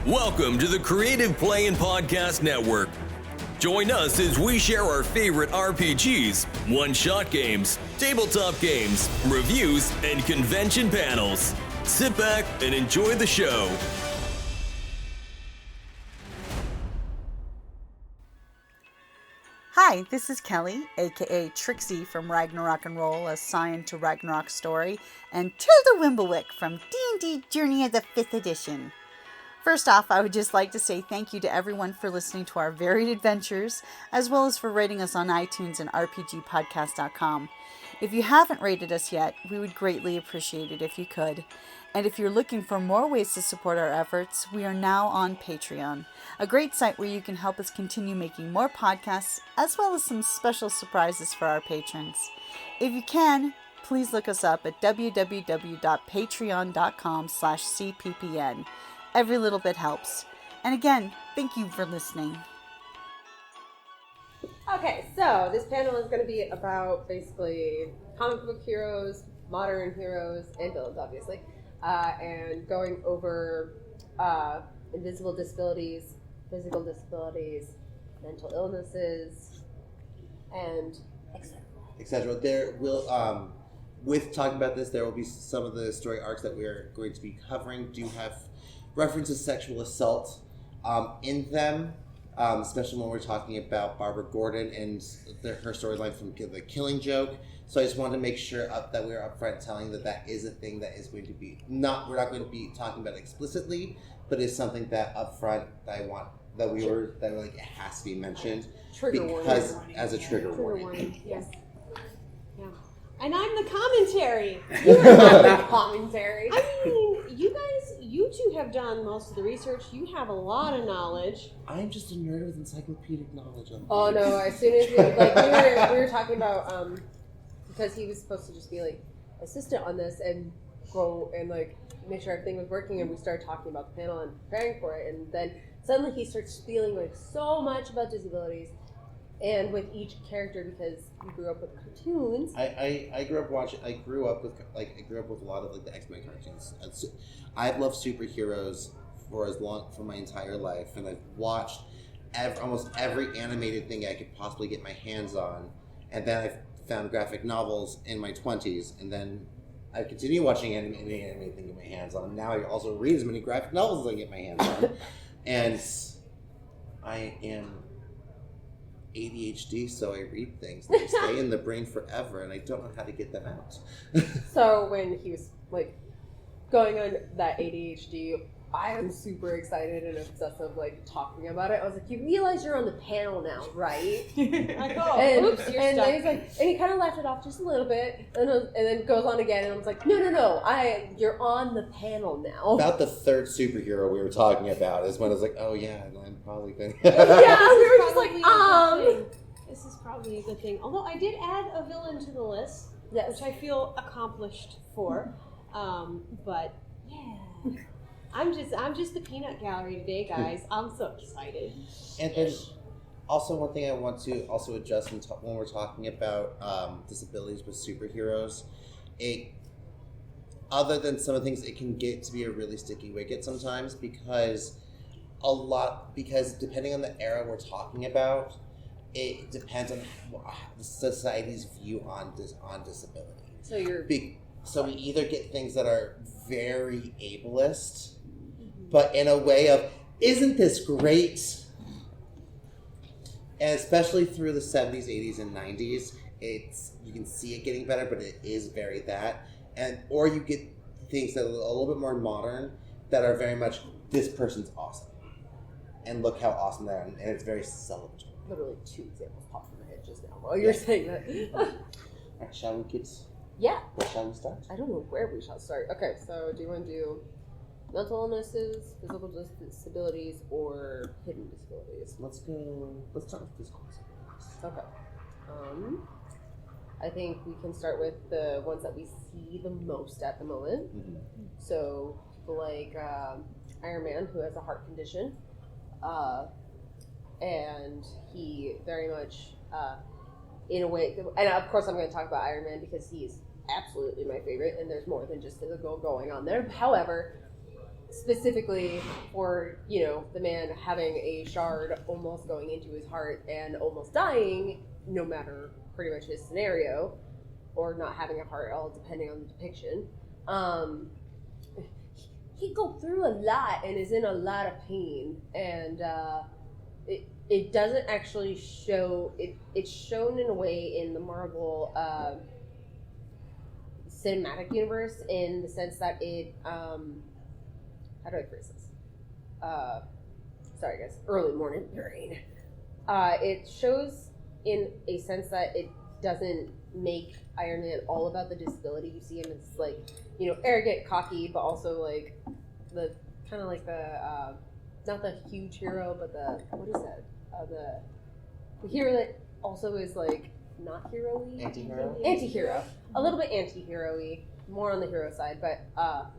Welcome to the Creative Play and Podcast Network. Join us as we share our favorite RPGs, one-shot games, tabletop games, reviews, and convention panels. Sit back and enjoy the show. Hi, this is Kelly, aka Trixie from Ragnarok and Roll, assigned to Ragnarok Story, and Tilda Wimblewick from D&D Journey of the 5th Edition. First off, I would just like to say thank you to everyone for listening to our varied adventures, as well as for rating us on iTunes and rpgpodcast.com. If you haven't rated us yet, we would greatly appreciate it if you could. And if you're looking for more ways to support our efforts, we are now on Patreon, a great site where you can help us continue making more podcasts, as well as some special surprises for our patrons. If you can, please look us up at www.patreon.com/cppn. Every little bit helps. And again, thank you for listening. Okay, so this panel is going to be about basically comic book heroes, modern heroes, and villains, obviously, and going over invisible disabilities, physical disabilities, mental illnesses, and etc. There will, with talking about this, there will be some of the story arcs that we're going to be covering do have references to sexual assault in them, especially when we're talking about Barbara Gordon and her storyline from The Killing Joke. So I just wanted to make sure that we're upfront telling that is a thing that is going to be we're not going to be talking about explicitly, but it's something that upfront that I want that it has to be mentioned trigger because warning. As a trigger warning. Yes. Yeah. And I'm the commentary. You're not the commentary. I mean, you two have done most of the research. You have a lot of knowledge. I'm just a nerd with encyclopedic knowledge on Oh things. no! As soon as we were talking about because he was supposed to just be like assistant on this and go and like make sure everything was working, and we started talking about the panel and preparing for it, and then suddenly he starts feeling like so much about disabilities. And with each character, because you grew up with cartoons. I grew up with a lot of like the X-Men cartoons. I've loved superheroes for my entire life, and I've watched almost every animated thing I could possibly get my hands on. And then I found graphic novels in my 20s, and then I continue watching any animated thing I get my hands on. And now I also read as many graphic novels as I get my hands on. And I am ADHD, so I read things and they stay in the brain forever, and I don't know how to get them out. So when he was like going on that ADHD, I am super excited and obsessive, like talking about it. I was like, "You realize you're on the panel now, right?" I go, and he's like, and he kind of laughed it off just a little bit, and then goes on again, and I was like, "No, you're on the panel now." About the third superhero we were talking about is when I was like, "Oh yeah, and I'm probably going." Yeah, we were just like, This is probably a good thing. Although I did add a villain to the list, yes, which I feel accomplished for. But yeah, I'm just the peanut gallery today, guys. I'm so excited. And then also one thing I want to also adjust when we're talking about disabilities with superheroes, other than some of the things, it can get to be a really sticky wicket sometimes because depending on the era we're talking about, it depends on the society's view on disability. So we either get things that are very ableist, but in a way of, isn't this great? And especially through the 70s, 80s, and 90s, you can see it getting better, but it is very that. Or you get things that are a little bit more modern that are very much, this person's awesome. And look how awesome they are. And it's very celebratory. literally 2 examples popped in my head just now while you're saying that. Alright, shall we get... Yeah. Where shall we start? I don't know where we shall start. Okay, so do you want to do mental illnesses, physical disabilities, or hidden disabilities? Let's start with physical disabilities. Okay. I think we can start with the ones that we see the most at the moment. Mm-hmm. So people like Iron Man, who has a heart condition, and he very much, in a way, and of course I'm going to talk about Iron Man because he's absolutely my favorite, and there's more than just physical going on there. However, specifically for, you know, the man having a shard almost going into his heart and almost dying, no matter pretty much his scenario, or not having a heart at all, depending on the depiction. He go through a lot and is in a lot of pain, and it doesn't actually show it. It's shown in a way in the Marvel cinematic universe, in the sense that it how do I phrase this? Sorry guys, early morning brain. It shows in a sense that it doesn't make Iron Man all about the disability. You see him as like, you know, arrogant, cocky, but also like the kind of like the not the huge hero, but the what is that? The hero that also is like not hero-y. Anti-hero? Anti-hero. A little bit anti-hero-y, more on the hero side, but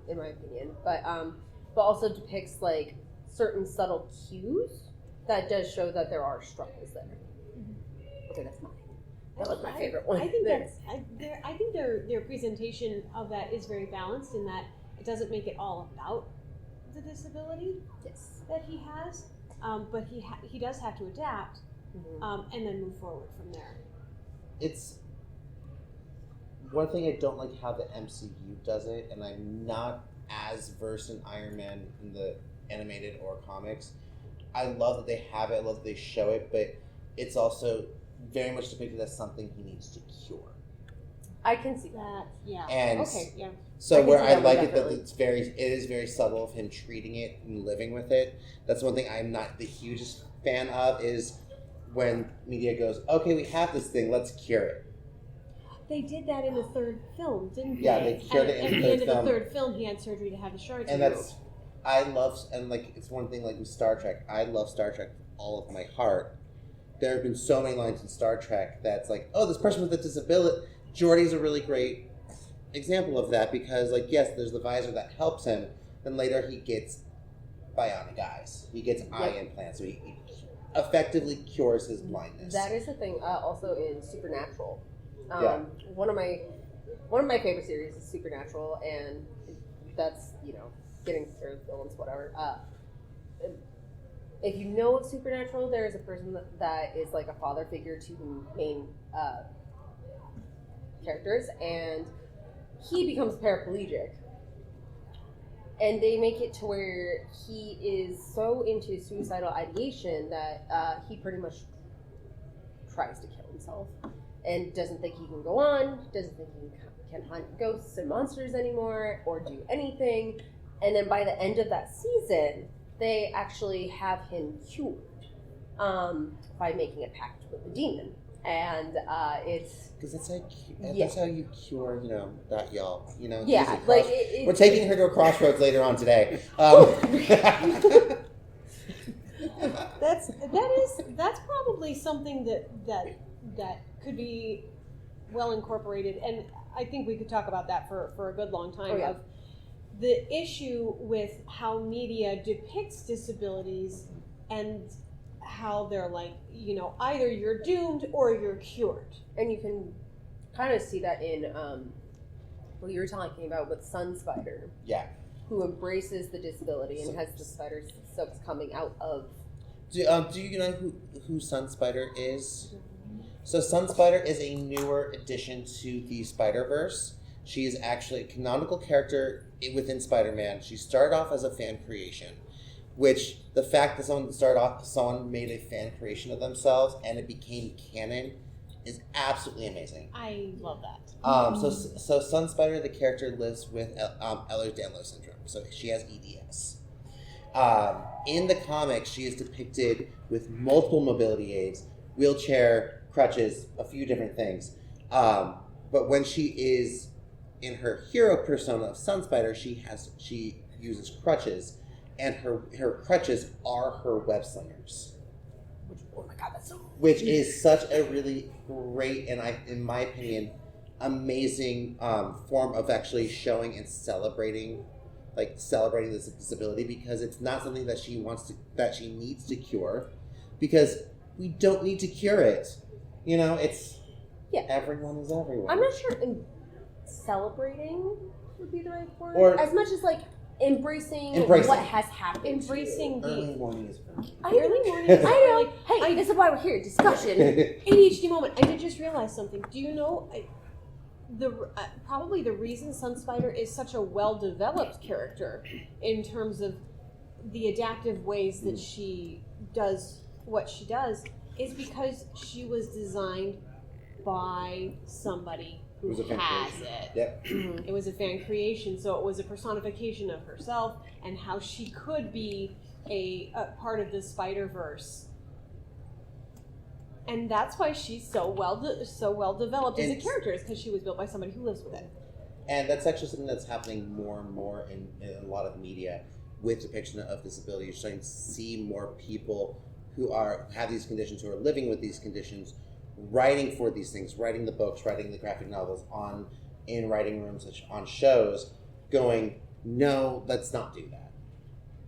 in my opinion. But also depicts like certain subtle cues that does show that there are struggles there. Okay, that's mine. That was my favorite one. I think I think their presentation of that is very balanced, in that it doesn't make it all about the disability that he has, but he does have to adapt and then move forward from there. It's one thing I don't like how the MCU does it, and I'm not as versed in Iron Man in the animated or comics. I love that they have it, I love that they show it, but it's also very much depicted as something he needs to cure. I can see that. Yeah. And okay. Yeah. so where I like it definitely. that it is very subtle of him treating it and living with it. That's one thing I'm not the hugest fan of, is when media goes, okay, we have this thing, let's cure it. They did that in the third film, didn't they? Yeah, they cured it in the at the third end of film. the third film, he had surgery to have the shards And removed. that's, I love, and like, it's one thing like with Star Trek, I love Star Trek with all of my heart. There have been so many lines in Star Trek that's like, oh, this person with a disability, Geordi's a really great example of that, because like, yes, there's the visor that helps him, then later he gets bionic eyes. He gets eye implants, so he effectively cures his blindness. That is the thing. Also in Supernatural, Yeah. one of my favorite series is Supernatural, and that's, you know, getting through villains, whatever. If you know of Supernatural, there is a person that is like a father figure to the main characters, and he becomes paraplegic. And they make it to where he is so into suicidal ideation that he pretty much tries to kill himself and doesn't think he can go on, doesn't think he can hunt ghosts and monsters anymore or do anything. And then by the end of that season, they actually have him cured by making a pact with the demon. And it's... Because that's how, Yeah. that's how you cure, you know, that y'all. You know, Yeah, these are like... we're taking her to a crossroads later on today. That's probably something that could be well incorporated, and I think we could talk about that for a good long time. Oh, yeah. Of the issue with how media depicts disabilities and how they're like, you know, either you're doomed or you're cured. And you can kind of see that in what you were talking about with Sun Spider, Yeah. who embraces the disability and has the spider silks coming out of... Do you know who Sun Spider is? So Sun Spider is a newer addition to the Spider-Verse. She is actually a canonical character within Spider-Man. She started off as a fan creation, which the fact that someone made a fan creation of themselves and it became canon is absolutely amazing. I love that. So Sun Spider, the character, lives with Ehlers-Danlos syndrome. So she has EDS. In the comics, she is depicted with multiple mobility aids, wheelchair, crutches, a few different things. But when she is in her hero persona of Sun Spider, she uses crutches, and her crutches are her web slingers. Oh my god, that's so... Which is such a really great and, in my opinion, amazing form of actually showing and celebrating this disability, because it's not something that she needs to cure, because we don't need to cure it. You know, it's everyone is everyone. I'm not sure celebrating would be the right word. Or- as much as like embracing Embracing. what has happened. Embracing Early morning is fun. early morning. I know. Hey, this is why we're here. Discussion. ADHD moment. I did just realize something. Do you know probably the reason Sun Spider is such a well-developed character in terms of the adaptive ways that she does what she does is because she was designed by somebody who It was a fan has creation. it. Yep. It was a fan creation, so it was a personification of herself and how she could be a part of the Spider-Verse. And that's why she's so well developed as a character, is because she was built by somebody who lives with it. And that's actually something that's happening more and more in a lot of media with depiction of disability. You're starting to see more people who have these conditions, who are living with these conditions, writing for these things, writing the books, writing the graphic novels in writing rooms, on shows, going, no, let's not do that.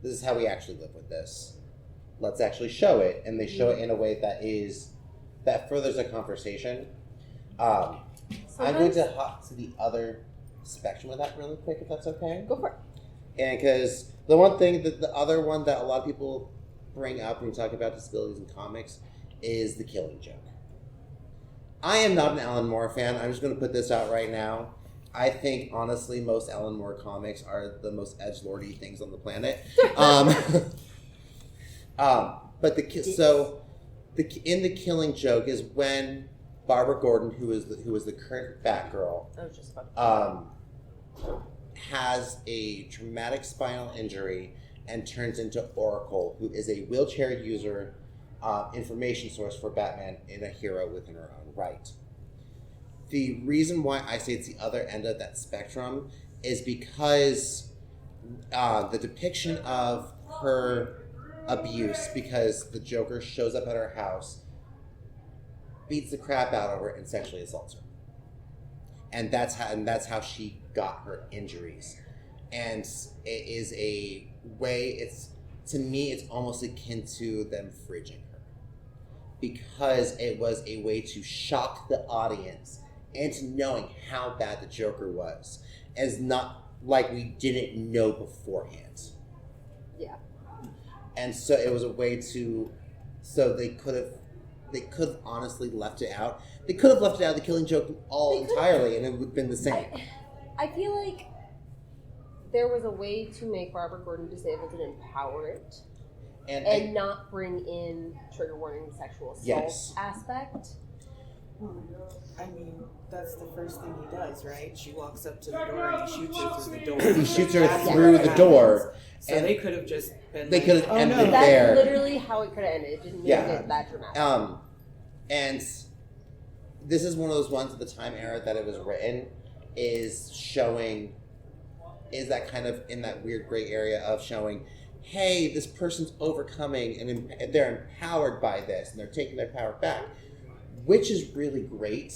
This is how we actually live with this. Let's actually show it. And they show it in a way that furthers a conversation. I'm going to hop to the other spectrum of that really quick, if that's okay. Go for it. And because the other one that a lot of people bring up when we talk about disabilities in comics is the Killing Joke. I am not an Alan Moore fan. I'm just going to put this out right now. I think, honestly, most Alan Moore comics are the most edgelordy things on the planet. But in the Killing Joke is when Barbara Gordon, who is the current Batgirl, has a traumatic spinal injury and turns into Oracle, who is a wheelchair user, information source for Batman and a hero within her own right. The reason why I say it's the other end of that spectrum is because the depiction of her abuse, because the Joker shows up at her house, beats the crap out of her, and sexually assaults her. And that's how she got her injuries. And it is a way, to me, it's almost akin to them fridging her. Because it was a way to shock the audience into knowing how bad the Joker was. As not like we didn't know beforehand. Yeah. And so it was a way so they could have honestly left it out. They could have left it out of the Killing Joke entirely, and it would have been the same. I feel like there was a way to make Barbara Gordon disabled and empower it, and not bring in trigger warning sexual assault aspect. I mean, that's the first thing he does, right? She walks up to the door and he shoots her through the door. He shoots her through the door. So they could have just been They could have ended That's there. literally how it could have ended. It didn't make it that dramatic. And this is one of those ones at the time era that it was written is that kind of in that weird gray area of showing, hey, this person's overcoming and they're empowered by this and they're taking their power back, which is really great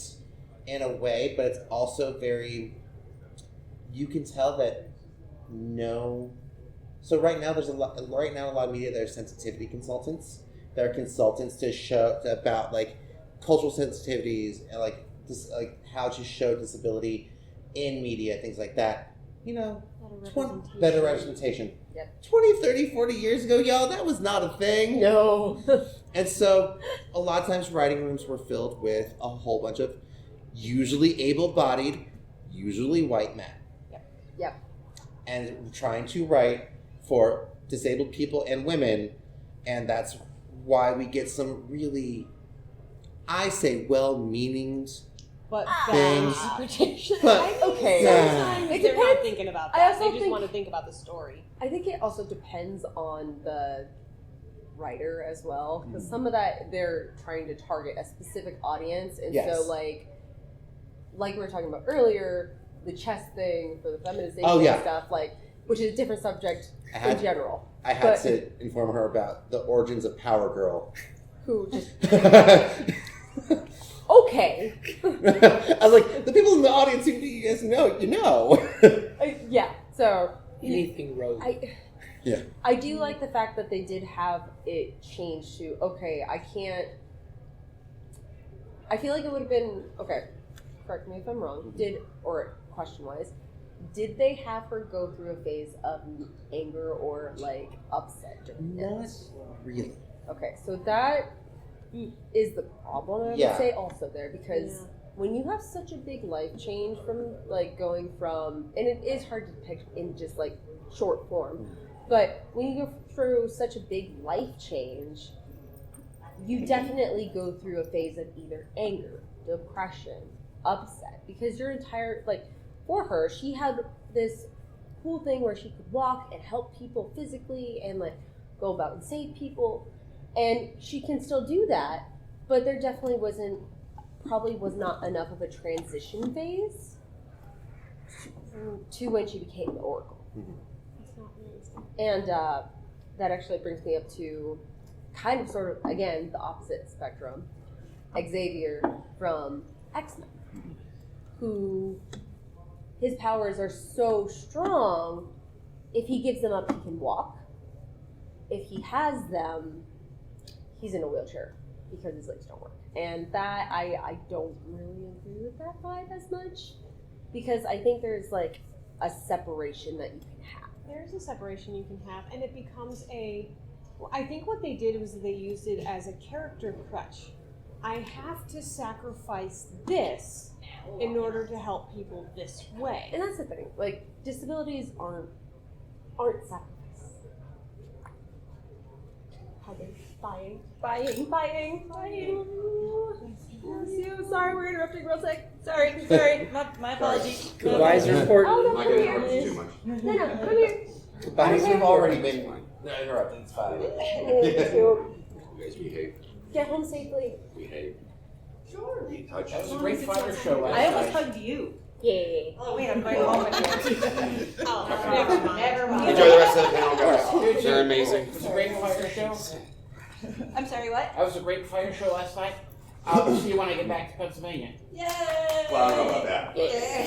in a way, but it's also very, you can tell that so right now a lot of media, there's sensitivity consultants. There are consultants to show about like cultural sensitivities and like how to show disability in media, things like that. Better representation. Yep. 20, 30, 40 years ago, y'all, that was not a thing. No. And so a lot of times writing rooms were filled with a whole bunch of usually able-bodied, usually white men. Yep. And trying to write for disabled people and women, and that's why we get some really, I say, well-meaning but things. But okay. Sometimes It they're not depends. thinking about I that. also They just think- want to think about the story. I think it also depends on the writer as well, because some of that they're trying to target a specific audience, and so like we were talking about earlier, the chess thing for the feminization and stuff, like, which is a different subject in general. I had to inform her about the origins of Power Girl. Who just okay. I was like, the people in the audience who you guys know, Yeah. So anything rogue. I do like the fact that they did have it changed to I feel like it would have been correct me if I'm wrong, or question wise, did they have her go through a phase of anger or like upset during this? Not really. Okay, so that is the problem, I would say, also there, because when you have such a big life change from like going from, and it is hard to depict in just like short form, but when you go through such a big life change, you definitely go through a phase of either anger, depression, upset, because your entire, like, for her, she had this cool thing where she could walk and help people physically and like go about and save people, and she can still do that, but there definitely probably was not enough of a transition phase to when she became the Oracle. And that actually brings me up to kind of sort of, again, the opposite spectrum, Xavier from X-Men, who his powers are so strong, if he gives them up, he can walk. If he has them, he's in a wheelchair because his legs don't work. And that, I don't really agree with that vibe as much, because I think there's like a separation that you can have. There's a separation you can have, and it becomes I think what they did was they used it as a character crutch. I have to sacrifice this in order to help people this way. And that's the thing, like, disabilities aren't sacrifice. Buying. Sorry, we're interrupting real quick. Sorry. My apologies. Goodbyes are important. Oh, no, Not come gonna here. interrupt you too much. No, come here. Goodbyes have already been interrupted. It's fine. You guys behave. Get home safely. Behave. Sure. Be in touch. That was a great fighter show last I almost night. hugged you. Yay. Oh wait, I'm going home again. Oh, never mind. Enjoy the rest of the panel, guys. They're amazing. It was a great fighter show. I'm sorry, what? That was a great fighter show last night. I'll see you when I get back to Pennsylvania. Yay! Well, I don't know about that.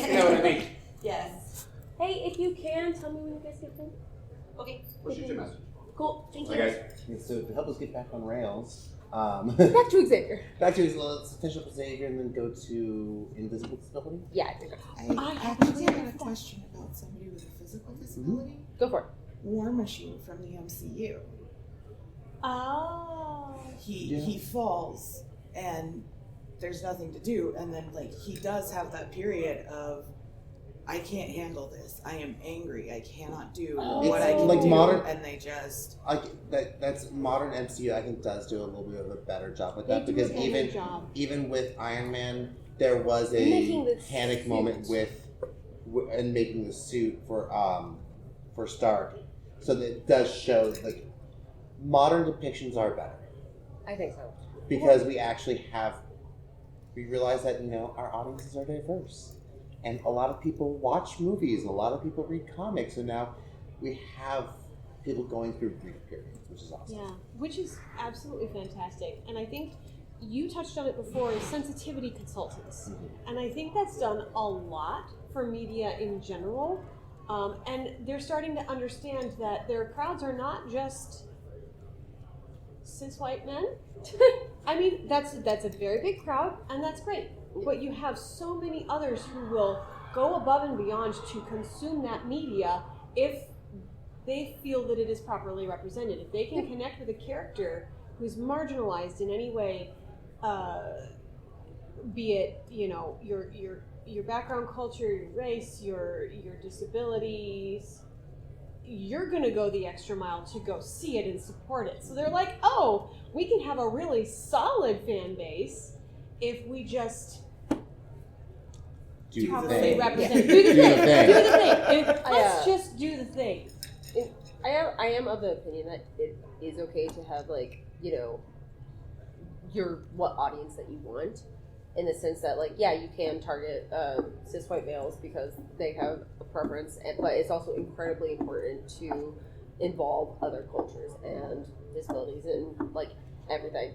You know what I mean? Yes. Hey, if you can, tell me when you guys get home. Okay. We'll shoot you a message. Cool. Thank you. Bye, guys. So to help us get back on rails, Back to Xavier. back to let's finish up with Xavier and then go to invisible disability. Yeah, I think I actually have a question about somebody with a physical disability. go for it. War Machine from the MCU. Oh. He falls and there's nothing to do, and then like he does have that period of I can't handle this. I am angry. I cannot do what I can like do, modern- and they just That's modern MCU. I think does do a little bit of a better job with They that do because a better job. even with Iron Man, there was Making a the panic suit. moment and making the suit for Stark. So that it does show like modern depictions are better I think so. because we realize that our audiences are diverse. And a lot of people watch movies, and a lot of people read comics, and now we have people going through grief periods, which is awesome. Yeah, which is absolutely fantastic. And I think you touched on it before, is sensitivity consultants. And I think that's done a lot for media in general. And they're starting to understand that their crowds are not just cis white men. I mean, that's a very big crowd, and that's great. But you have so many others who will go above and beyond to consume that media if they feel that it is properly represented. If they can connect with a character who's marginalized in any way, be it your background, culture, your race, your disabilities, you're going to go the extra mile to go see it and support it. So they're like, oh, we can have a really solid fan base if we just Do the properly thing. represent. Do the thing. Do the thing. Let's just do the thing. I am of the opinion that it is okay to have what audience that you want, in the sense that you can target cis white males because they have a preference, but it's also incredibly important to involve other cultures and disabilities and everything.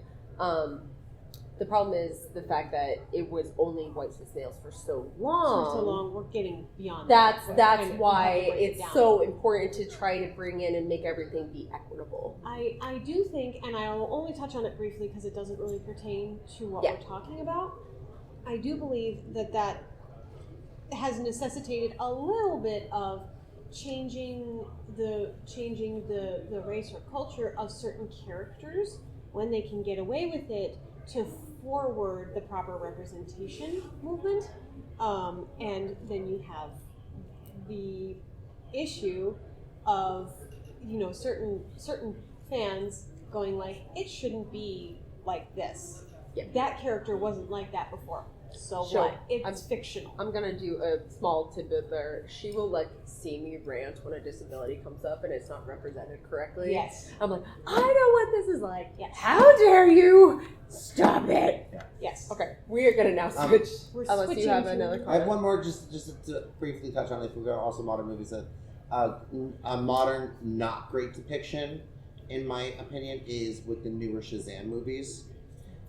The problem is the fact that it was only white cis males for so long. We're getting beyond That's that. why it's so important to try to bring in and make everything be equitable. I do think, and I will only touch on it briefly because it doesn't really pertain to what we're talking about. I do believe that has necessitated a little bit of changing the race or culture of certain characters when they can get away with it to forward the proper representation movement, and then you have the issue of certain fans going like, it shouldn't be like this. Yeah. That character wasn't like that before. So Sure. what? It's fictional. I'm gonna do a small tidbit there. She will see me rant when a disability comes up and it's not represented correctly. Yes. I'm like, I know what this is like. Yes. How dare you? Stop it. Yes. Okay, we are gonna now switch. We're unless switching you have to- another I have comment. one more just to briefly touch on if we're going also modern movies. A modern not great depiction, in my opinion, is with the newer Shazam movies,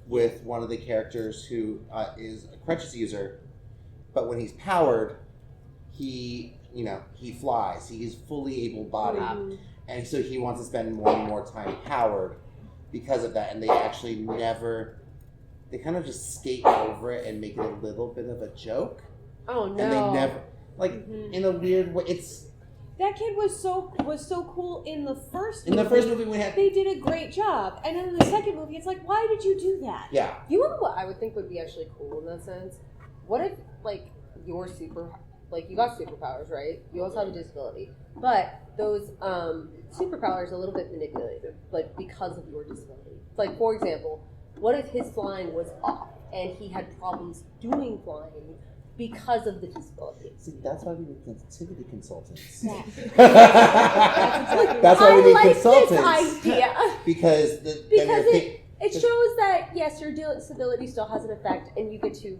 with one of the characters who is a crutches user, but when he's powered, he flies. He's fully able-bodied, and so he wants to spend more and more time powered because of that. And they actually they kind of just skate over it and make it a little bit of a joke. Oh no. And they never, in a weird way, That kid was so cool in the first movie. in the first movie we had. They did a great job. And then in the second movie, it's like, why did you do that? Yeah. You know what I would think would be actually cool in that sense? What if, your you got superpowers, right? You also have a disability. But those superpowers are a little bit manipulated, because of your disability. For example, what if his flying was off and he had problems doing flying because of the disability? See, that's why we need sensitivity consultants. Yeah. That's why we need consultants. This idea. Because It shows that, yes, your disability still has an effect, and you get to,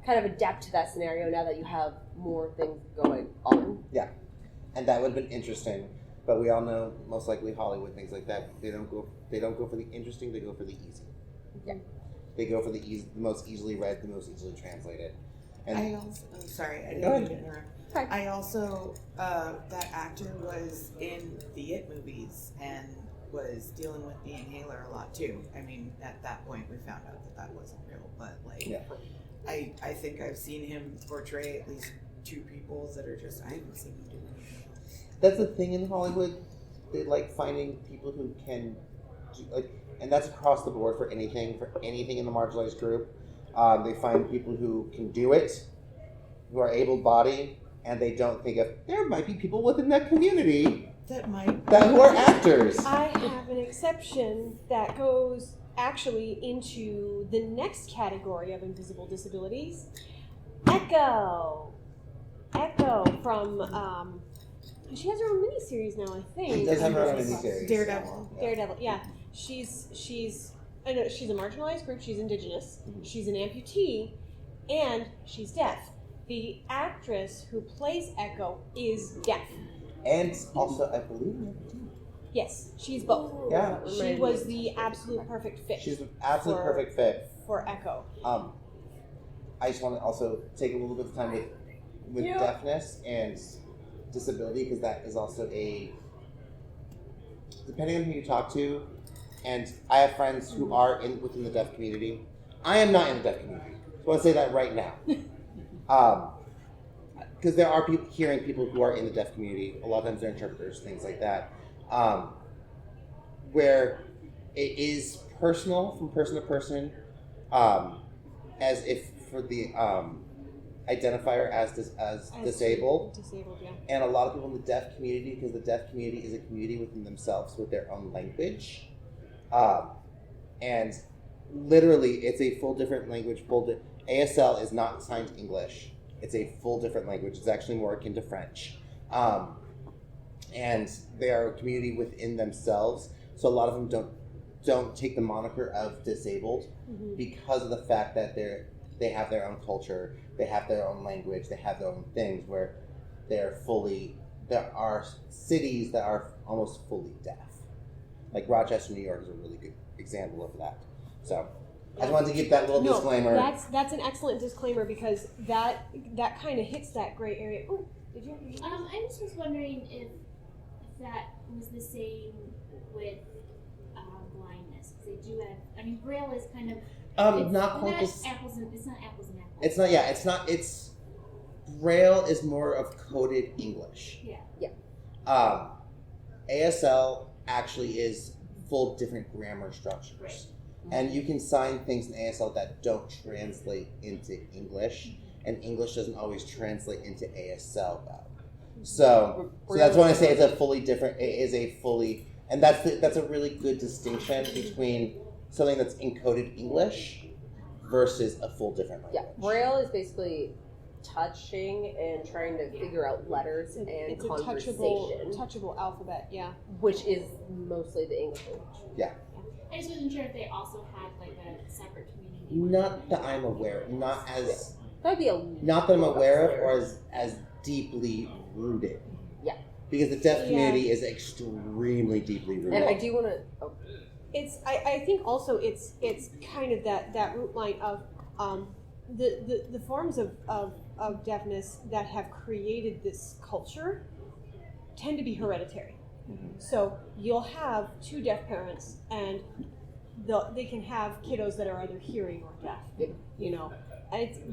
kind of adapt to that scenario now that you have more things going on. Yeah. And that would have been interesting. But we all know, most likely Hollywood, things like that, they don't go for the interesting, they go for the easy. Yeah. They go for the most easily read, the most easily translated. And I also, sorry, I Go didn't ahead. mean to interrupt. Hi. I also, that actor was in the It movies and was dealing with the inhaler a lot too. I mean, at that point we found out that wasn't real, but Yeah. I think I've seen him portray at least two people that are just, I haven't seen him do anything. that's the thing in Hollywood. They like finding people who can do, and that's across the board for anything in the marginalized group. They find people who can do it, who are able-bodied, and they don't think of, there might be people within that community who are actors. I have an exception that goes actually into the next category of invisible disabilities. Echo from, she has her own miniseries now, I think. She does have her own miniseries. Daredevil. Daredevil, yeah. I know she's a marginalized group, she's indigenous, she's an amputee, and she's deaf. The actress who plays Echo is deaf. And also, I believe, Yes, she's both. yeah, She was the absolute perfect fit. she's an absolute for- perfect fit. for Echo. I just want to also take a little bit of time with Yeah. deafness and disability, because that is also depending on who you talk to, and I have friends who are within the deaf community. I am not in the deaf community, so I want to say that right now. Because there are hearing people who are in the deaf community. A lot of times they're interpreters, things like that, where it is personal from person to person, as if for the identifier as disabled. Disabled, yeah. And a lot of people in the deaf community, because the deaf community is a community within themselves with their own language, and literally it's a full different language. ASL is not signed English. It's a full different language. It's actually more akin to French. And they are a community within themselves. So a lot of them don't take the moniker of disabled because of the fact that they have their own culture, they have their own language, they have their own things where there are cities that are almost fully deaf. Like Rochester, New York is a really good example of that. So I just wanted to give that little disclaimer. That's an excellent disclaimer, because that kind of hits that gray area. Oh, did you have any? I was just wondering if that was the same with blindness, because they do have. I mean, Braille is kind of. Not quite It's this. not apples and apples. It's not. Yeah, it's not. It's Braille is more of coded English. Yeah. ASL actually is full different grammar structures. Right. And you can sign things in ASL that don't translate into English, and English doesn't always translate into ASL though. So that's when I say it's a fully different. It is a fully, and that's a really good distinction between something that's encoded English versus a full different language. Yeah, Braille is basically touching and trying to figure out letters and It's a conversation, touchable alphabet, yeah. which is mostly the English language. Yeah. I just wasn't sure if they also had like a separate community. Not that I'm aware, not That'd be that I'm aware of, or as deeply rooted. Yeah. Because the deaf community is extremely deeply rooted. And I do want to. Oh. I think also it's kind of that root line of the forms of deafness that have created this culture tend to be hereditary. Mm-hmm. So you'll have two deaf parents, and they can have kiddos that are either hearing or deaf. You know,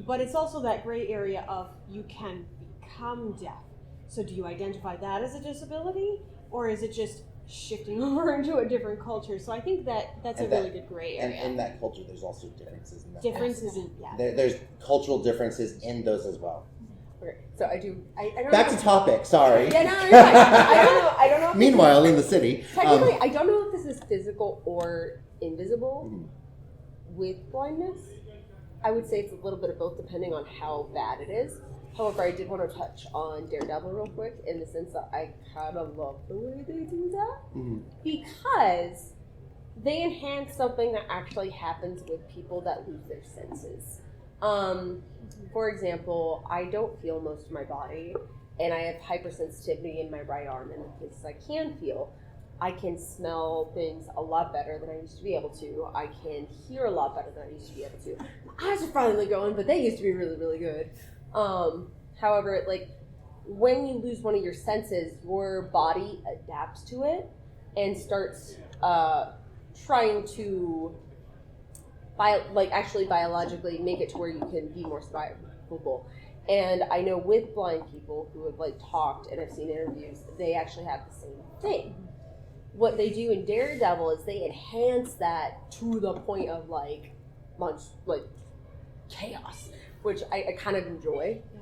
but it's also that gray area of you can become deaf. So do you identify that as a disability, or is it just shifting over into a different culture? So I think that's a really good gray area. And in that culture, there's also differences in that. There's cultural differences in those as well. Okay, so I don't Back know. to topic, sorry. Yeah, no, you're fine. I don't know. If Meanwhile, in the city. Technically, I don't know if this is physical or invisible with blindness. I would say it's a little bit of both depending on how bad it is. However, I did want to touch on Daredevil real quick in the sense that I kind of love the way they do that because they enhance something that actually happens with people that lose their senses. For example, I don't feel most of my body, and I have hypersensitivity in my right arm, and the places I can feel. I can smell things a lot better than I used to be able to. I can hear a lot better than I used to be able to. My eyes are finally going, but they used to be really, really good. However, like when you lose one of your senses, your body adapts to it and starts trying to actually biologically make it to where you can be more survivable. And I know with blind people who have like talked and I've seen interviews, they actually have the same thing. What they do in Daredevil is they enhance that to the point of like chaos, which I kind of enjoy. Yeah.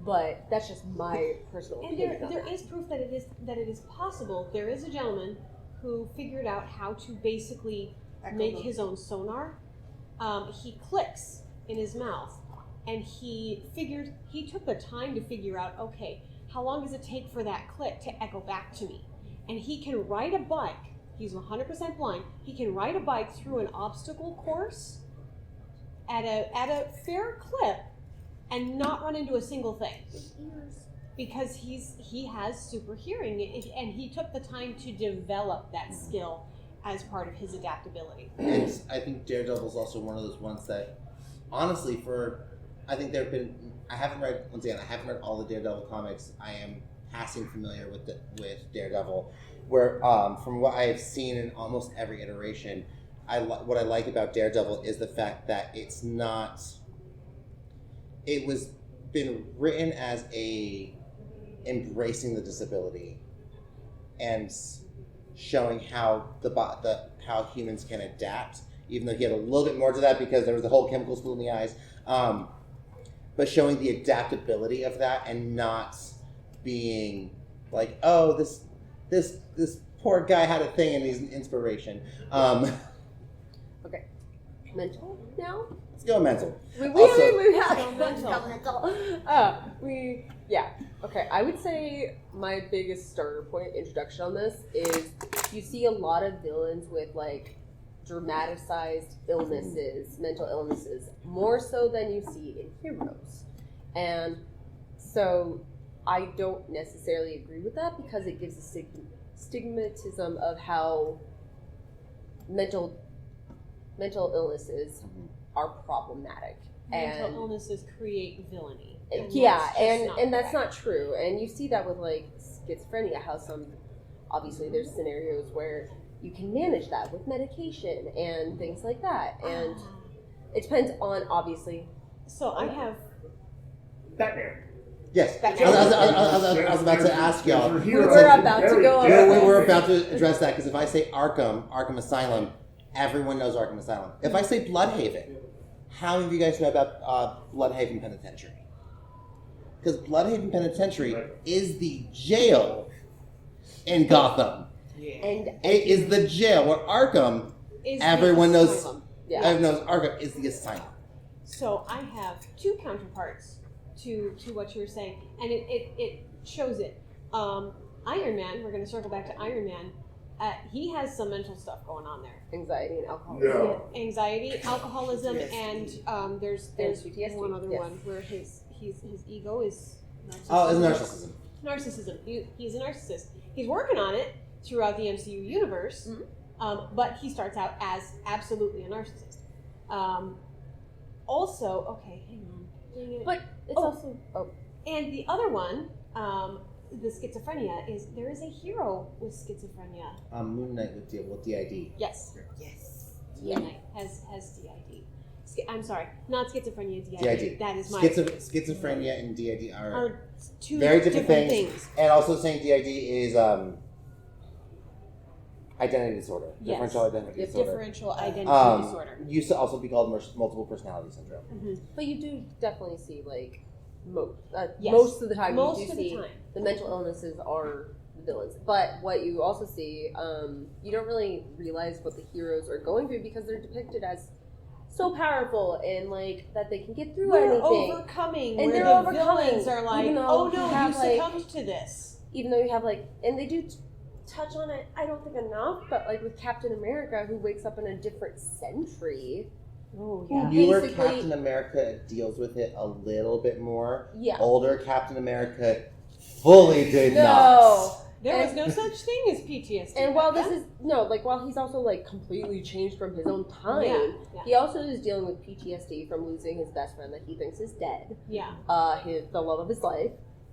But that's just my personal opinion. And there is proof that it is possible. There is a gentleman who figured out how to basically make his own sonar. He clicks in his mouth, and he took the time to figure out, okay, how long does it take for that click to echo back to me? And he can ride a bike. He's 100% blind. He can ride a bike through an obstacle course at a fair clip and not run into a single thing because he has super hearing, and he took the time to develop that skill as part of his adaptability. And I think Daredevil is also one of those ones that, honestly, I haven't read all the Daredevil comics. I am passing familiar with Daredevil, where from what I've seen in almost every iteration, what I like about Daredevil is the fact that it was been written as embracing the disability and showing how how humans can adapt, even though he had a little bit more to that because there was the whole chemical school in the eyes, but showing the adaptability of that and not being like, oh, this poor guy had a thing and he's an inspiration. Okay, mental now. Let's go mental. Okay, I would say my biggest starter point introduction on this is you see a lot of villains with like dramatized illnesses, mental illnesses, more so than you see in heroes. And so I don't necessarily agree with that because it gives a stigmatism of how mental illnesses are problematic. Mental illnesses create villainy. And that's not true. And you see that with like schizophrenia, how obviously there's scenarios where you can manage that with medication and things like that. And it depends on, obviously. So I have... Batman. Yes. Back I was about to ask y'all. We're about to go over We this. were about to address that because if I say Arkham Asylum, everyone knows Arkham Asylum. If I say Bloodhaven, how many of you guys know about Bloodhaven Penitentiary? Because Bloodhaven Penitentiary is the jail in Gotham. And It is the jail where Arkham, Is everyone the knows, asylum. yeah. knows Arkham is the asylum. So I have two counterparts to what you were saying, and it shows it. Iron Man, we're going to circle back to Iron Man. He has some mental stuff going on there. Anxiety and alcoholism. No. Anxiety, alcoholism, and there's PTSD, one other yes. one where his ego is Oh, it's narcissism. Narcissism. He's a narcissist. He's working on it throughout the MCU universe, but he starts out as absolutely a narcissist. Also, okay, hang on. Dang it. But it's also And the other one, the schizophrenia, is there is a hero with schizophrenia. Moon Knight with DID. Yes. Yes. Moon Knight has DID. I'm sorry, not schizophrenia, DID. DID. That is my Schizophrenia and DID are two very different things. And also saying DID is identity disorder. Yes. Differential identity disorder. Differential identity disorder. Used to also be called multiple personality syndrome. But you do definitely see like Yes. most of the time Most you do of the see time. the mental illnesses are the villains. But what you also see, you don't really realize what the heroes are going through because they're depicted as so powerful and like that they can get through They're anything. overcoming, And where they're the overcoming, villains are like, even though oh you no, have, you like- succumbed to this. Even though you have like, and they do touch on it, I don't think enough, but like with Captain America who wakes up in a different century. Oh yeah. Newer Basically- Captain America deals with it a little bit more. Yeah. Older Captain America fully did No. not. There was And- no such thing as PTSD. And while back this then. is while he's also like completely changed from his own time, Yeah. he also is dealing with PTSD from losing his best friend that he thinks is dead. Yeah. The love of his life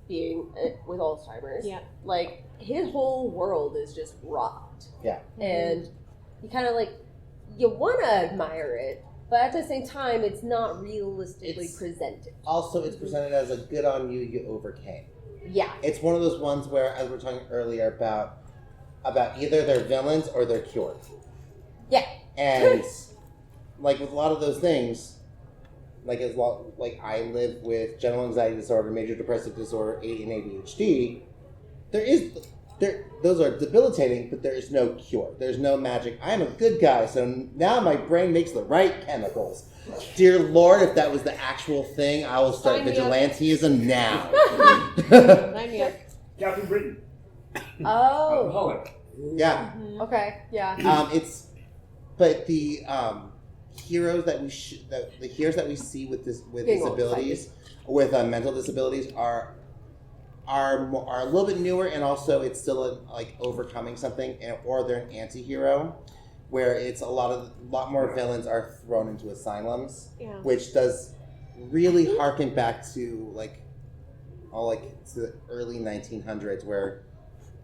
being with Alzheimer's. Yeah. Like his whole world is just rocked. Yeah. And you kind of like you want to admire it, but at the same time, it's not realistically It's- presented. Also, it's presented as a good on you, you overcame. Yeah. It's one of those ones where, as we were talking earlier about either they're villains or they're cured. Yeah. And like with a lot of those things, like I live with general anxiety disorder, major depressive disorder, and ADHD. Those are debilitating, but there is no cure. There's no magic. I'm a good guy, so now my brain makes the right chemicals. Dear Lord, if that was the actual thing, I will start Sign me up. vigilantism now. Sign me up. Captain Britain. Oh. Alcoholic. Yeah. Okay. Yeah. But the heroes that the heroes that we see with Being disabilities, with mental disabilities, are a little bit newer, and also it's still like overcoming something, or they're an anti-hero, where it's a lot more villains are thrown into asylums, Yeah. which does really harken back to to the early 1900s, where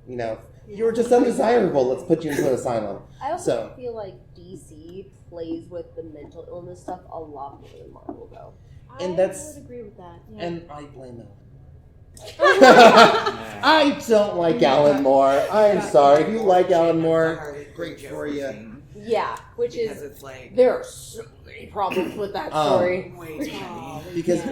you were just undesirable. Let's put you into an asylum. I also So- feel like DC plays with the mental illness stuff a lot more than Marvel, though. And I that's- would agree with that. Yeah. And I blame them. I don't like Alan Moore. I'm sorry. If you like Alan Moore, great for you. Yeah, which Because is it's like there are so many problems with that story. way too many. Because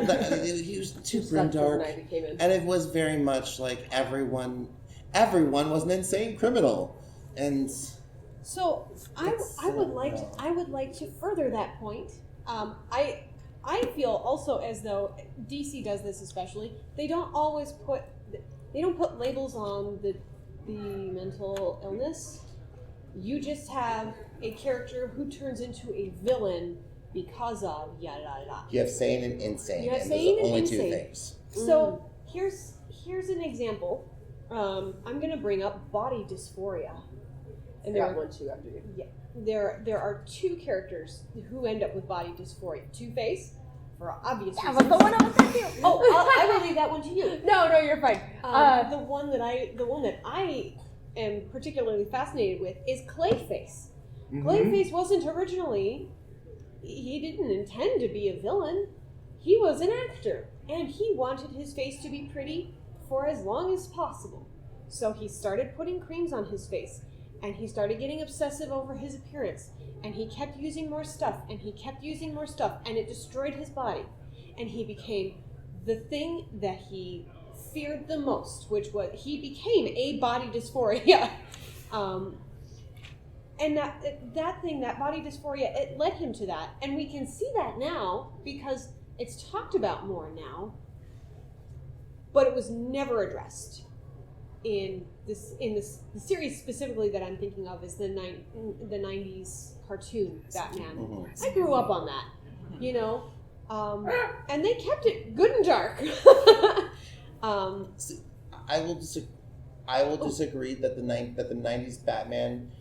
he was too Sucks as grimdark, Ivy came in. and it was very much like everyone was an insane criminal, and So I would like to further that point. I feel also as though DC does this especially. They don't put labels on the mental illness. You just have a character who turns into a villain because of yada yada yada. you have sane and insane, You have and sane those are and only two insane. things. So here's an example. I'm gonna bring up body dysphoria, I got one too after you. yeah, there are two characters who end up with body dysphoria. Two-Face, for obvious That reasons. was the one I was thinking. I will leave that one to you. No, you're fine. The one that I am particularly fascinated with is Clayface. Mm-hmm. Clayface wasn't originally. He didn't intend to be a villain. he was an actor, and he wanted his face to be pretty for as long as possible. So he started putting creams on his face, and he started getting obsessive over his appearance, and he kept using more stuff, and he kept using more stuff, and it destroyed his body. And he became the thing that he feared the most, which was he became a body dysphoria. And that body dysphoria, it led him to that. And we can see that now because it's talked about more now, but it was never addressed in the series specifically that I'm thinking of is the 90s cartoon Batman. Mm-hmm. I grew up on that, you know, and they kept it good and dark. I will disagree that the 90s Batman,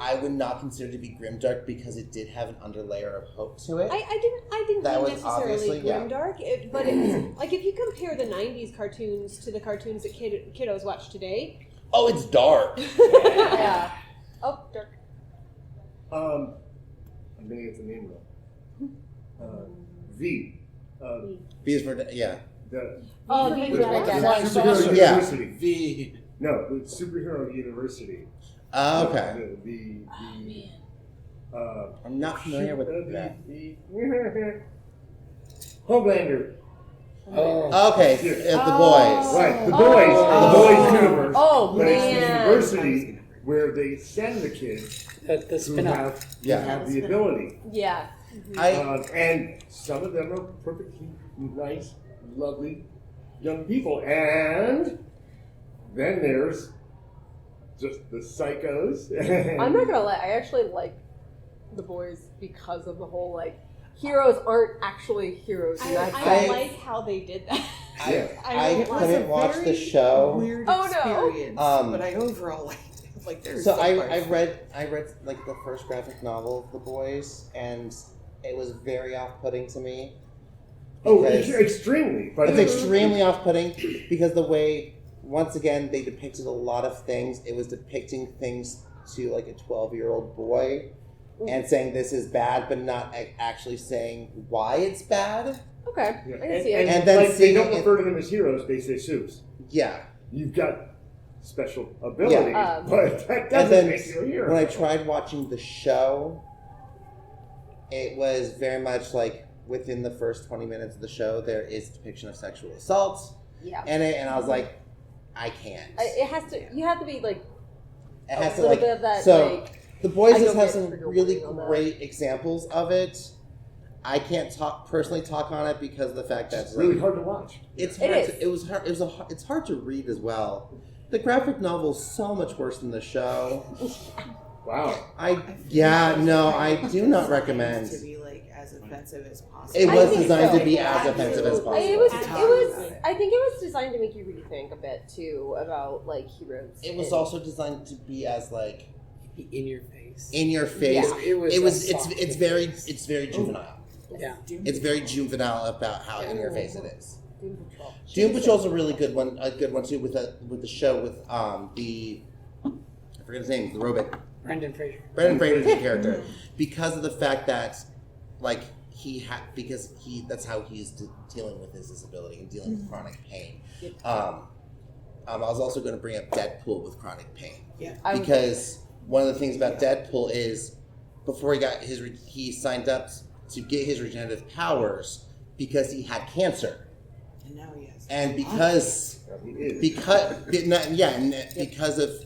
I would not consider to be grimdark because it did have an underlayer of hope to it. I didn't That mean was necessarily obviously, yeah. grimdark, but it was like if you compare the 90s cartoons to the cartoons that kiddos watch today. Oh, it's dark. Yeah. Oh, dark. I'm gonna get the name wrong. V. V is for, yeah. The Oh, For the Vendetta. Superhero Yeah. University. V. No, the Superhero University. Okay. I'm not familiar with that. Homelander. Oh. Okay, the boys. Right, the boys universe. Oh, but it's the man. university where they send the kids The who spin-off. have the ability. Yeah. And some of them are perfectly nice, lovely young people. And then there's just the psychos. I'm not gonna lie, I actually like the boys because of the whole like heroes aren't actually heroes in that I sense. like how they did that. I It was couldn't a watch the very show. Weird Oh, no. experience, Um, but I overall liked it. Like there's So some parts. I read like the first graphic novel of The Boys, and it was very off-putting to me. Oh, because extremely. But it's extremely off-putting because the way, once again, they depicted a lot of things. It was depicting things to like a 12-year-old boy and saying this is bad, but not actually saying why it's bad. Okay, Yeah. I can see it. And then like, they don't seeing it- refer to them as heroes, they say Sus. Yeah. You've got special abilities, but that And doesn't then make you a hero. when I tried watching the show, it was very much like within the first 20 minutes of the show, there is depiction of sexual assault Yeah. in it, and I was like, I can't. It has to. You have to be like It has a to little like bit of that. so. like, The Boys I just don't have get some trigger really warning on that. great examples of it. I can't personally talk on it because of the fact that it's really hard to watch. It's It hard. is. It was hard. It's hard to read as well. The graphic novel is so much worse than the show. Wow. I do not recommend. To be like as offensive as possible. It I was think designed so. to be as offensive as possible. It was. I think it was designed to make you rethink a bit too about like heroes. It was also designed to be as like In your face. in your face. Yeah. It was. It's very juvenile. Yeah. It's very juvenile about how in your face it is. Doom Patrol. Doom Patrol's a really good one. A good one too with the show with I forget his name, the robot. Brendan Fraser. Brendan Fraser's character, because of the fact that like that's how he's dealing with his disability and dealing with chronic pain. I was also going to bring up Deadpool with chronic pain. Yeah. Because one of the things about Deadpool is before he signed up to get his regenerative powers because he had cancer. And now he has. And because of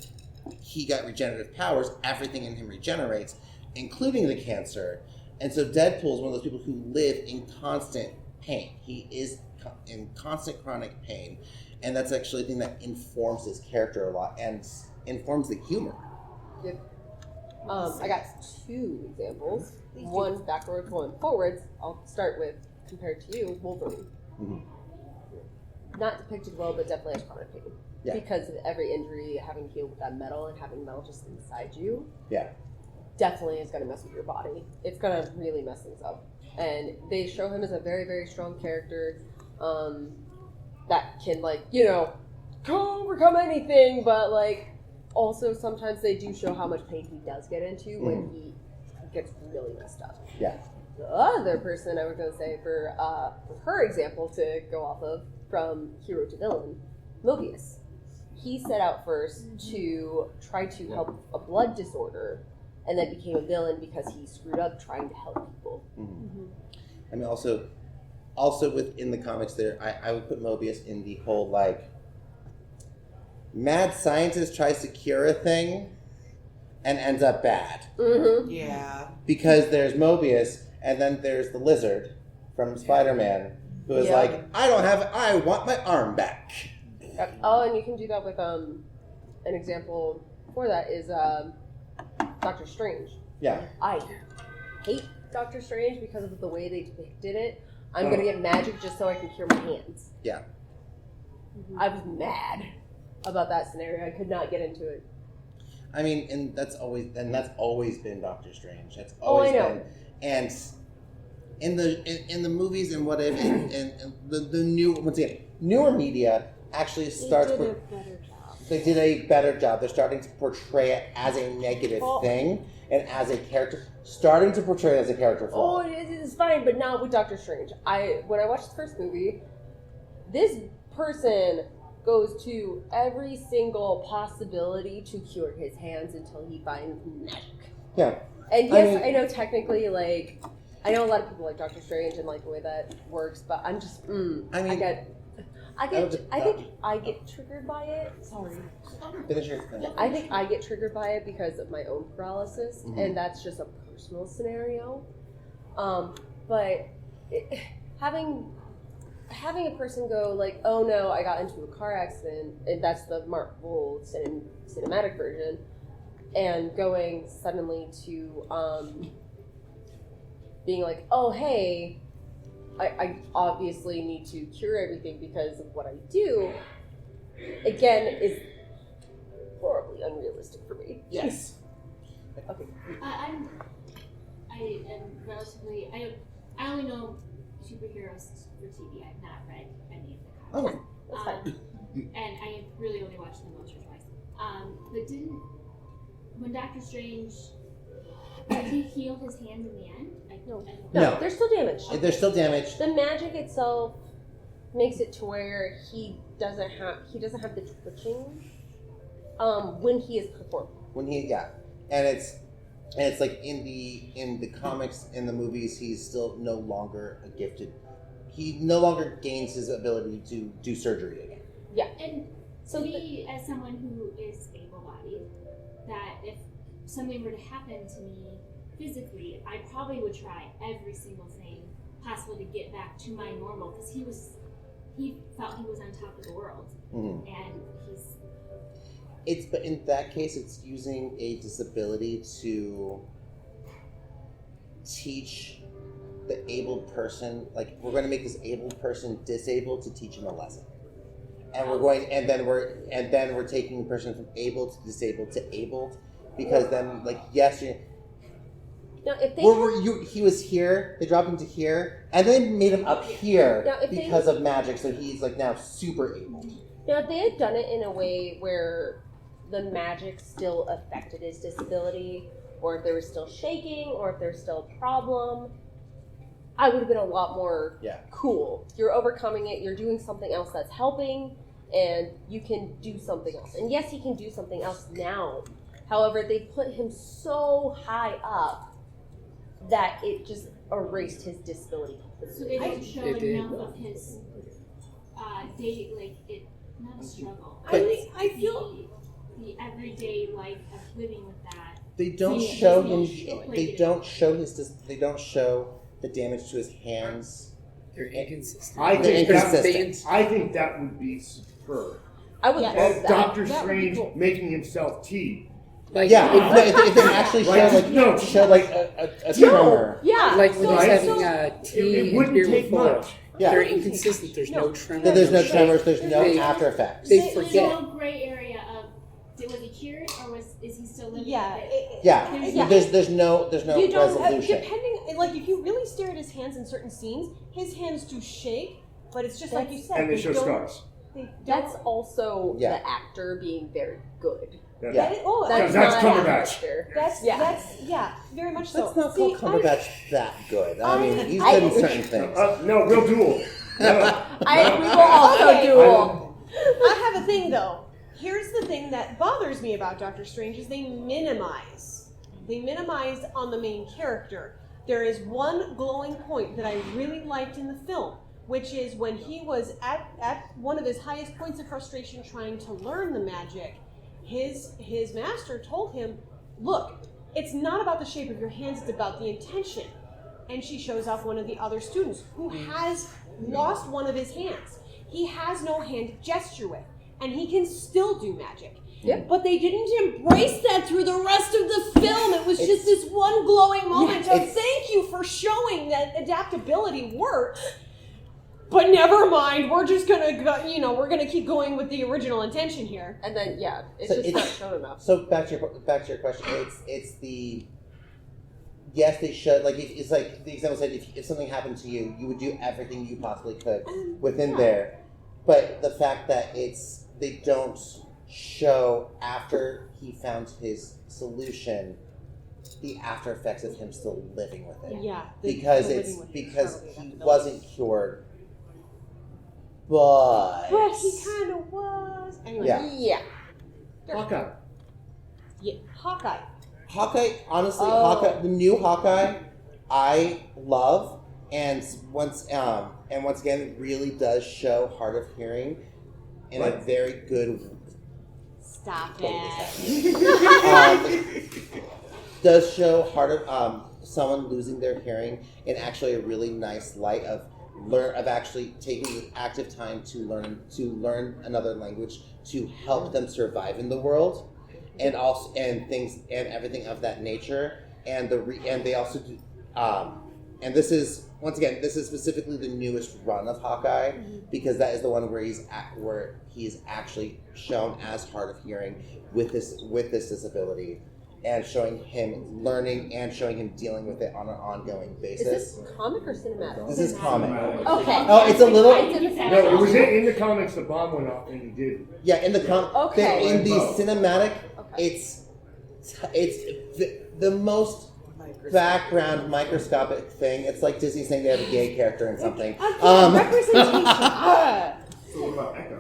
he got regenerative powers, everything in him regenerates, including the cancer. And so Deadpool is one of those people who live in constant pain. He is in constant chronic pain, and that's actually a thing that informs his character a lot and informs the humor. Yep. I got two examples. One backwards, one forwards. I'll start with, compared to you, Wolverine. Mm-hmm. Not depicted well, but definitely has chronic pain. Yeah. Because of every injury, having to deal with that metal and having metal just inside you. Yeah. Definitely is going to mess with your body. It's going to really mess things up. And they show him as a very, very strong character that can, like, you know, overcome anything, but, like, also sometimes they do show how much pain he does get into when he gets really messed up. Yeah. the other person I was going to say for her example to go off of from hero to villain, Mobius. He set out first to try to help a blood disorder, and then became a villain because he screwed up trying to help people. I mean, also within the comics, there I would put Mobius in the whole like mad scientist tries to cure a thing and ends up bad. Yeah. Because there's Mobius, and then there's the Lizard from Spider-Man, who is like, I want my arm back. Oh, and you can do that with an example for that is Doctor Strange. Yeah. I hate Doctor Strange because of the way they depicted it. I'm gonna get magic just so I can cure my hands. Yeah. I was mad about that scenario. I could not get into it. I mean, and that's always been Doctor Strange. That's always been. And in the movies and whatever, and the new, once again, newer media actually starts. They did a better job. They're starting to portray it as a negative thing and as a character. Starting to portray it as a character flaw. Oh, it's fine, but not with Doctor Strange. When I watched the first movie, this person goes to every single possibility to cure his hands until he finds magic. Yeah. And yes, I know technically, like, I know a lot of people like Doctor Strange and like the way that works, but I'm just, I think I get triggered by it. Sorry. I think I get triggered by it because of my own paralysis, and that's just a personal scenario. But having a person go like, oh no, I got into a car accident, and that's the Marvel cinematic version, and going suddenly to being like, oh hey, I obviously need to cure everything because of what I do, again, is horribly unrealistic for me. Yes. Okay. I am relatively, I only know superheroes for TV. I've not read any of the comics. Oh, that's fine. And I really only watched them once or twice. But when Doctor Strange, did he heal his hands in the end? No, they're still damaged. They're still damaged. The magic itself makes it to where he doesn't have the twitching when he is performing. And it's like in the comics, in the movies, he's still no longer a gifted. He no longer gains his ability to do surgery again. Yeah. And so me, as someone who is able-bodied, that if something were to happen to me physically, I probably would try every single thing possible to get back to my normal, because he felt he was on top of the world, and but in that case, it's using a disability to teach the abled person, like, we're going to make this abled person disabled to teach him a lesson. And then we're taking the person from able to disabled to abled, because then, like, yes, now, if they he was here, they dropped him to here, and then they made him up here because of magic, so he's like now super able. Now, if they had done it in a way where the magic still affected his disability, or if there was still shaking, or if there's still a problem, I would have been a lot more cool. You're overcoming it, you're doing something else that's helping, and you can do something else. And yes, he can do something else now. However, they put him so high up that it just erased his disability. So they don't show enough of his daily, like, it, not a struggle. I feel the everyday life of living with that. They don't show him. They don't show the damage to his hands. They're inconsistent. I think that would be superb. I would love that. Doctor Strange making himself tea. Like, if they actually show a tremor. Yeah. Like when he's having tea it wouldn't take much. They're inconsistent. There's no tremors. There's no tremors. There's no after effects. They forget. There's no gray area of, was he cured or is he still living? There's no you don't resolution. Depending, like, if you really stare at his hands in certain scenes, his hands do shake, but it's just like you said. And they show scars. That's also the actor being very good. Yeah. That is, oh, That's not Cumberbatch. That's very much so. Let's not See, call Cumberbatch that good. I mean, he's I- good in certain things. No, we'll duel. No. We will also Okay. duel. I have a thing though. Here's the thing that bothers me about Doctor Strange is they minimize. They minimize on the main character. There is one glowing point that I really liked in the film, which is when he was at one of his highest points of frustration trying to learn the magic, his master told him, look, it's not about the shape of your hands, it's about the intention. And she shows off one of the other students who has lost one of his hands. He has no hand to gesture with, and he can still do magic. Yep. But they didn't embrace that through the rest of the film. It was just this one glowing moment of thank you for showing that adaptability works. But never mind, we're just gonna go, we're gonna keep going with the original intention here. And then it's So just not shown enough. So back to your question. It's the yes, they should it's like the example said. If something happened to you, you would do everything you possibly could within there. But the fact that they don't show after he found his solution the after effects of him still living with it. Yeah, because he wasn't cured. But he kind of was. Anyway, Yeah. Hawkeye. Yeah, Hawkeye. Hawkeye, honestly, Hawkeye, the new Hawkeye, I love, and once again, really does show hard of hearing in a very good. Stop it. Does show hard of someone losing their hearing in actually a really nice light of actually taking the active time to learn another language to help them survive in the world, and also and things and everything of that nature, and they also do, and this is specifically the newest run of Hawkeye, because that is the one where he's actually shown as hard of hearing with this disability, and showing him learning and showing him dealing with it on an ongoing basis. Is this comic or cinematic? This is comic. Okay. Oh, it's a little. No, it was in the comics. The bomb went off, and he did. Yeah, in the in the cinematic, it's the most background microscopic thing. It's like Disney saying they have a gay character in something. Representation. So what about Echo?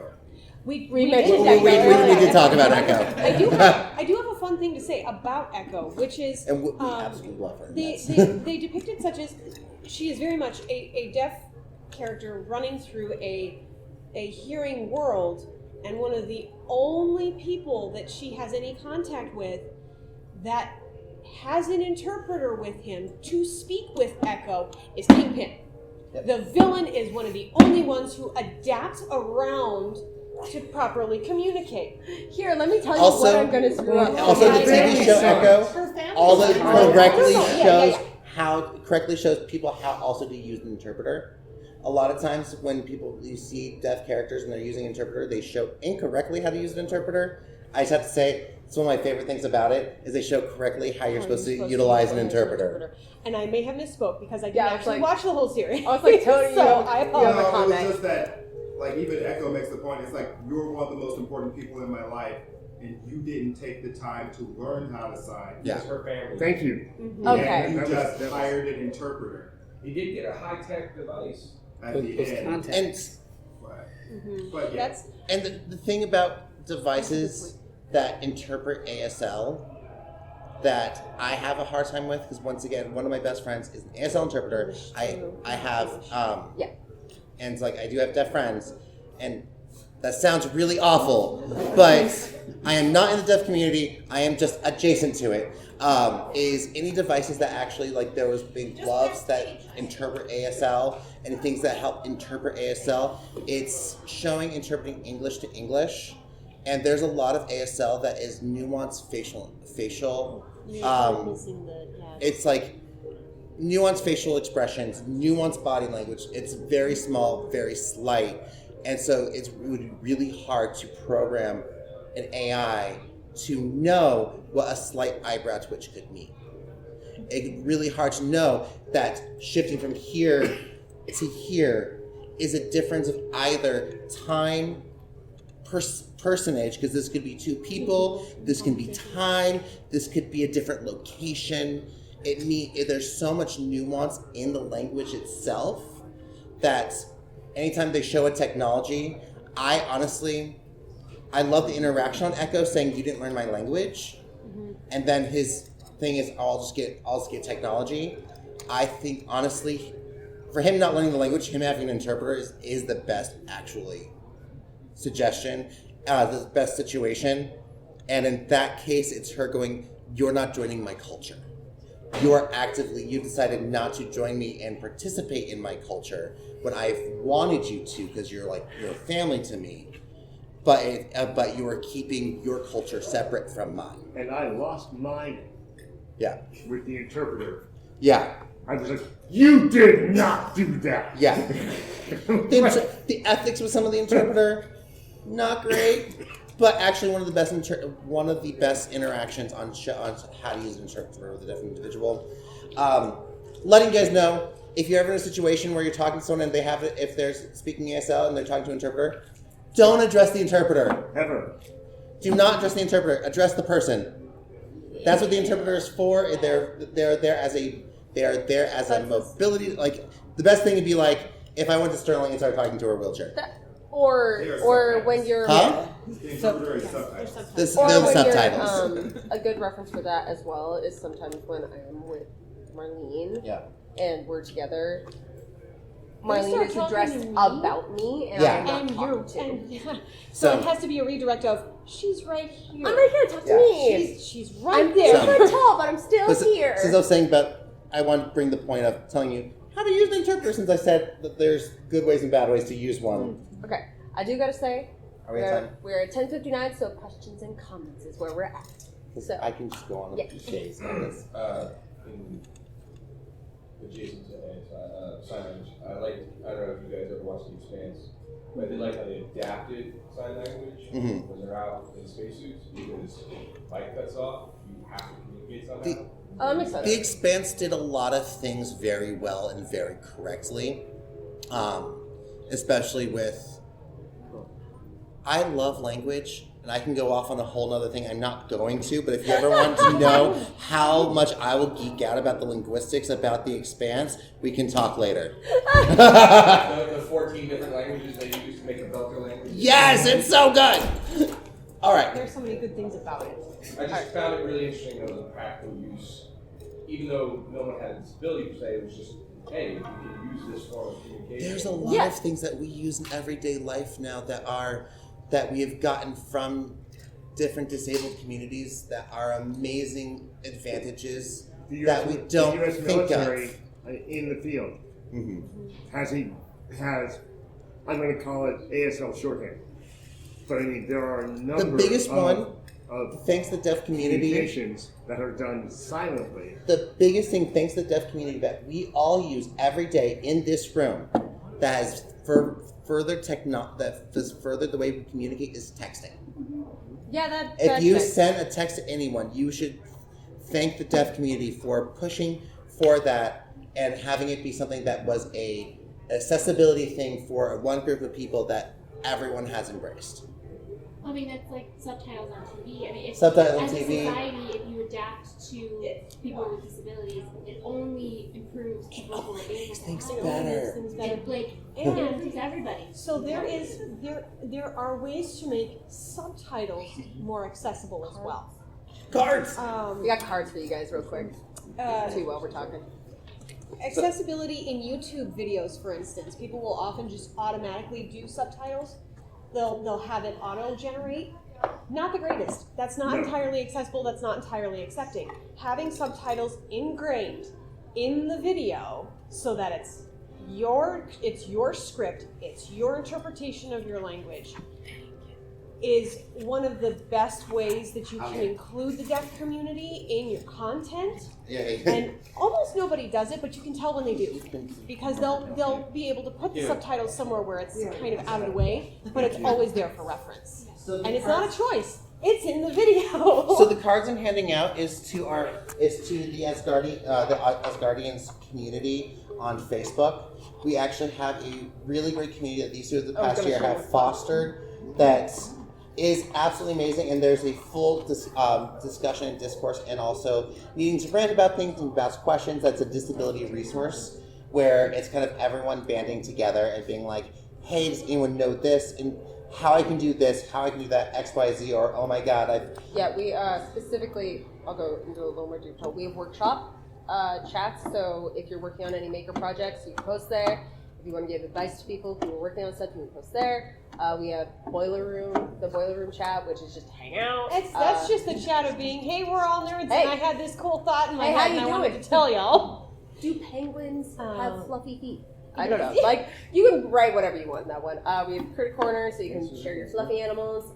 We mentioned did did talk about Echo. I do have a fun thing to say about Echo, which is And we absolutely love her. they depicted such as she is very much a deaf character running through a hearing world, and one of the only people that she has any contact with that has an interpreter with him to speak with Echo is Kingpin. Yep. The villain is one of the only ones who adapts around to properly communicate. Here, let me tell you Also- what I'm going to screw up. Also, the TV show Echo Her family. also correctly Yeah. shows people how also to use an interpreter. A lot of times when you see deaf characters and they're using an interpreter, they show incorrectly how to use an interpreter. I just have to say, it's one of my favorite things about it is they show correctly how you're supposed to utilize an interpreter. And I may have misspoke because I didn't Yeah, I was actually like- watch the whole series. I was like, Tony, so you I have a apologize. comment. It's just that, like, even Echo makes the point. It's like, you're one of the most important people in my life, and you didn't take the time to learn how to sign. Yeah. It's her family. Thank you. Okay. And you That just was- hired an interpreter He did get a high-tech device. at the end. contact. And But yeah. That's the thing about devices that interpret ASL that I have a hard time with, because once again, one of my best friends is an ASL interpreter. I have and it's like I do have deaf friends, and that sounds really awful, but I am not in the deaf community. I am just adjacent to it. Is any devices that actually, like, there was big gloves that interpret ASL and things that help interpret ASL. It's showing interpreting English to English, and there's a lot of ASL that is nuanced facial. It's like nuanced facial expressions, nuanced body language. It's very small, very slight, and so it would be really hard to program an AI to know what a slight eyebrow twitch could mean. It's really hard to know that shifting from here to here is a difference of either time personage, because this could be two people, this can be time, this could be a different location. There's so much nuance in the language itself that anytime they show a technology, I love the interaction on Echo saying you didn't learn my language, and then his thing is I'll just get technology. I think honestly, for him not learning the language, him having an interpreter is the best suggestion, the best situation. And in that case, it's her going, "You're not joining my culture. You decided not to join me and participate in my culture when I've wanted you to, because you're family to me. But you are keeping your culture separate from mine." And I lost mine. Yeah. With the interpreter. Yeah. I was like, "You did not do that." Yeah. The ethics with some of the interpreter, not great, but actually one of the best interactions on how to use an interpreter with a deaf individual. Letting you guys know, if you're ever in a situation where you're talking to someone and if they're speaking ASL and they're talking to an interpreter, don't address the interpreter. Ever. Do not address the interpreter. Address the person. That's what the interpreter is for. They're there as a mobility. Like, the best thing would be like if I went to Sterling and started talking to her wheelchair. Or when you're The subtitles. The subtitles. A good reference for that as well is sometimes when I am with Marlene and we're together. Marlene is addressed about me, and I'm not talking to. So it has to be a redirect of, "She's right here. I'm right here. Talk to me. She's right I'm there. 8 foot tall, but I'm still here." Since I was saying, but I want to bring the point of telling you how to use an interpreter, since I said that there's good ways and bad ways to use one. Okay, I do gotta say, Are we at time? we're at 10:59, so questions and comments is where we're at. So I can just go on a few days on this. Adjacent to sign language, I don't know if you guys ever watched The Expanse, but they like how they adapted sign language when they're out in spacesuits, because light cuts off, you have to communicate somehow. I'm excited. The Expanse did a lot of things very well and very correctly, especially with. I love language, and I can go off on a whole nother thing. I'm not going to, but if you ever want to know how much I will geek out about the linguistics about The Expanse, we can talk later. The 14 different languages they use to make a Belter language. Yes, it's so good. All right. There's so many good things about it. I just found it really interesting, though, the practical use. Even though no one had a disability per se, it was just, hey, you can use this form of communication. There's a lot of things that we use in everyday life now that we have gotten from different disabled communities that are amazing advantages that we don't the US think military of. In the field has I'm going to call it ASL shorthand, but I mean there are a number The biggest one, of thanks to the deaf community, communications that are done silently. The biggest thing, thanks to the deaf community, that we all use every day in this room, that has furthered the way we communicate, is texting. Yeah, if you send a text to anyone, you should thank the deaf community for pushing for that and having it be something that was an accessibility thing for one group of people that everyone has embraced. I mean, that's like subtitles on TV. I mean, if, Subtitles on as TV. a society, if you adapt to people with disabilities, it only improves people who are able to things have better. It And benefits everybody. So there are ways to make subtitles more accessible as well. Cards. We got cards for you guys real quick. Too, while we're talking. Accessibility in YouTube videos, for instance, people will often just automatically do subtitles. They'll have it auto-generate. Not the greatest. That's not entirely accessible. That's not entirely accepting. Having subtitles ingrained in the video so that it's your script, it's your interpretation of your language, is one of the best ways that you can include the deaf community in your content. And almost nobody does it, but you can tell when they do, because they'll be able to put the subtitles somewhere where it's kind of out of the way, but it's always there for reference. And it's not a choice. It's in the video. So the cards I'm handing out is to the Asgardians community on Facebook. We actually have a really great community that these two of the past year have fostered that is absolutely amazing, and there's a full discussion and discourse, and also needing to rant about things and ask questions. That's a disability resource where it's kind of everyone banding together and being like, hey, does anyone know this? And how I can do this, how I can do that, X, Y, Z, or oh my God, Yeah, we specifically, I'll go into a little more detail. We have workshop chats, so if you're working on any maker projects, you can post there. If you want to give advice to people who are working on stuff, you can post there. We have the Boiler Room chat, which is just hang out. That's just the chat of being, hey, we're all nerds, Hey. and I had this cool thought in my Hey, how head, you and I doing? wanted to tell y'all. Do penguins have fluffy feet? I don't know. Like, you can write whatever you want in that one. We have Critter Corner, so you can share your fluffy animals.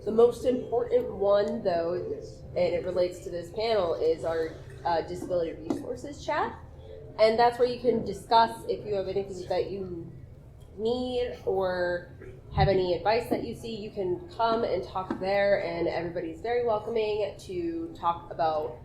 The most important one, though, and it relates to this panel, is our Disability Resources chat. And that's where you can discuss if you have anything that you need or have any advice that you see. You can come and talk there, and everybody's very welcoming to talk about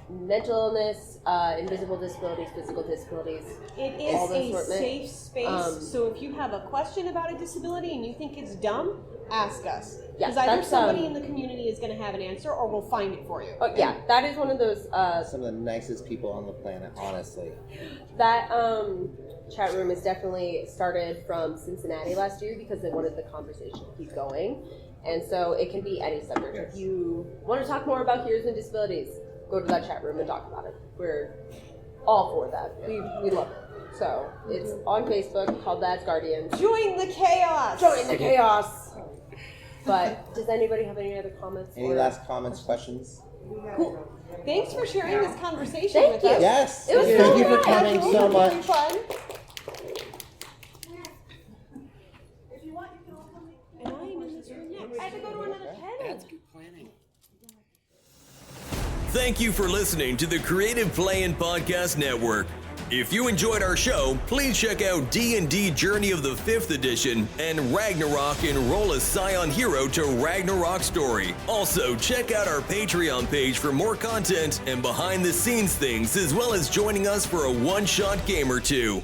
mental illness, invisible disabilities, physical disabilities. It is all a assortment. safe space, so if you have a question about a disability and you think it's dumb, ask us. Yeah, Because either that's, somebody in the community is going to have an answer, or we'll find it for you. Oh yeah, that is one of those. some of the nicest people on the planet, honestly. That chat room is definitely started from Cincinnati last year because they wanted the conversation to keep going, and so it can be any subject. If you want to talk more about heroes and disabilities, go to that chat room and talk about it. We're all for that. We love it. So it's on Facebook called the Asgardians. Join the chaos. Join the chaos. But does anybody have any other comments? Any last comments, questions? Cool. Thanks for sharing this conversation Thank with you. us. Yes. It was Thank so you for fun. coming so much. Really fun. And I'm in this room next. I have to go to another panel. That's good planning. Thank you for listening to the Creative Play and Podcast Network. If you enjoyed our show, please check out D&D Journey of the 5th Edition and Ragnarok Enroll a Scion Hero to Ragnarok Story. Also, check out our Patreon page for more content and behind-the-scenes things, as well as joining us for a one-shot game or two.